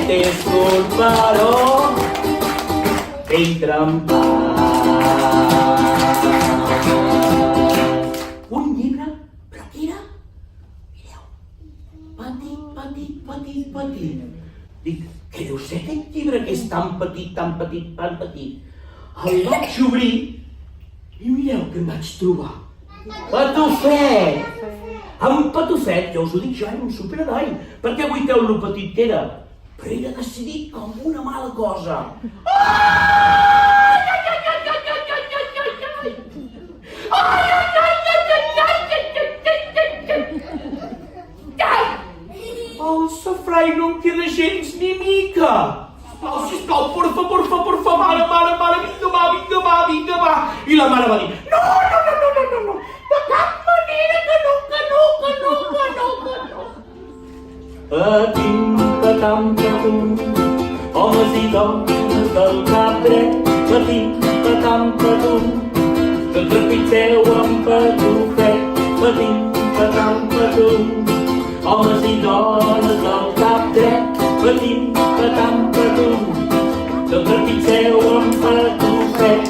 Aquest és curt però ben trempat. Un llibre, però tira, mireu, petit. Dic, què deu ser aquest llibre que és tan petit? El vaig obrir i mireu què em vaig trobar. Patufet! En Patufet, ja us ho dic jo, era un superheroi. Per què vuiteu lo petit que era? Però era decidit com una mala cosa. El safrai no em queda gens ni mica. Sisplau, porfa, mare, vinga, va. I la mare va dir, no, de cap manera, que no. Patim, patam, patum, homes i dones del cap dret. Patim, patam, patum, que trepitgeu amb Patufet. Patim, patam, patum, homes i dones del cap dret. Patim, patam, patum, que trepitgeu amb Patufet.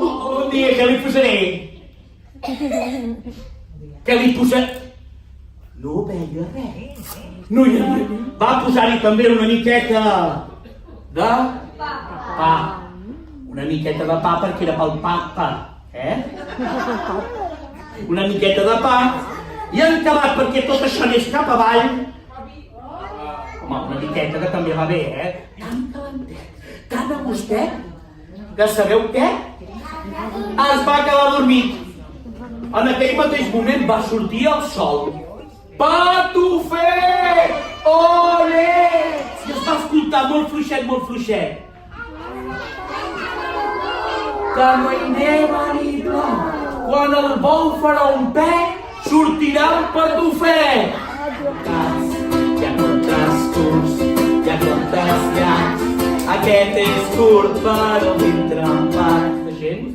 Un dia que li posaré. Què li posaré? No veia res. No hi havia. Va posar-hi també una miqueta de pa. Una miqueta de pa perquè era pel papa, Una miqueta de pa i en acabat perquè tot això anés cap avall. Home, una miqueta que també va bé, Tan calentet, tan a gustet, que sabeu què? Es va quedar dormit. En aquell mateix moment va sortir el sol. Patufet! Olé! I es va escoltar molt fluixet. Que no hi neva ni plou. Quan el bou farà un pet, sortirà el Patufet. Hi ha contes curts, hi ha contes llargs. Aquest és curt però ben trempat. Gent?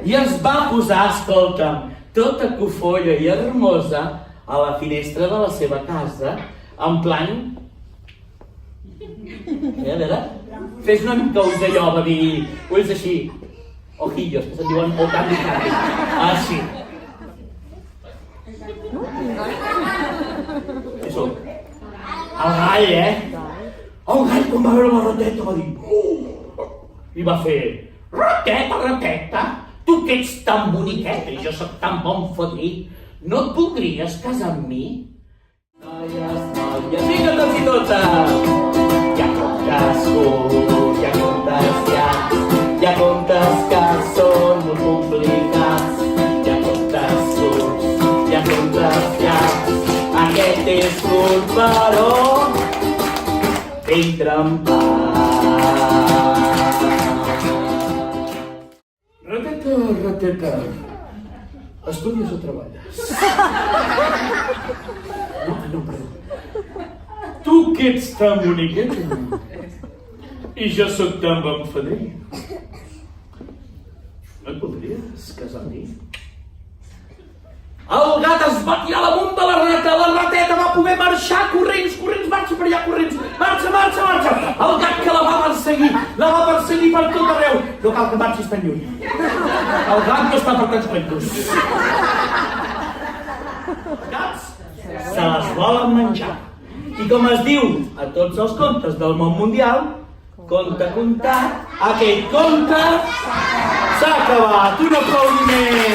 I es va posar, escolta'm, tota cofolla i hermosa a la finestra de la seva casa, en plan... A veure, fes una mica ulls d'allò, va dir... Ulls així, ojillos, que se'n diuen o canvi. Així. Això. El gall, El gall, quan va veure la rateta, va dir... I va fer... Rateta, tu que ets tan boniqueta i jo sóc tan bon fadrí, no et voldries casar amb mi? Noies, vinga tots i totes! Hi ha contes curts, hi ha contes llargs, hi ha contes que són molt complicats. Hi ha contes curts, hi ha contes llargs, aquest és curt però ben trempat. Rateta, estudies o treballes? No, perdó. Tu que ets tan boniqueta i jo sóc tan bon fadrí. No et voldries casar amb mi? El gat es va tirar damunt de la rateta va poder marxar corrents, marxa per allà, corrents, marxa. El gat que la va perseguir per tot arreu. No cal que marxis tan lluny. El gat no està per tants cuentos. Els gats se les volen menjar. I com es diu a tots els contes del món mundial, conte contat, aquell conte s'ha acabat. Un aplaudiment.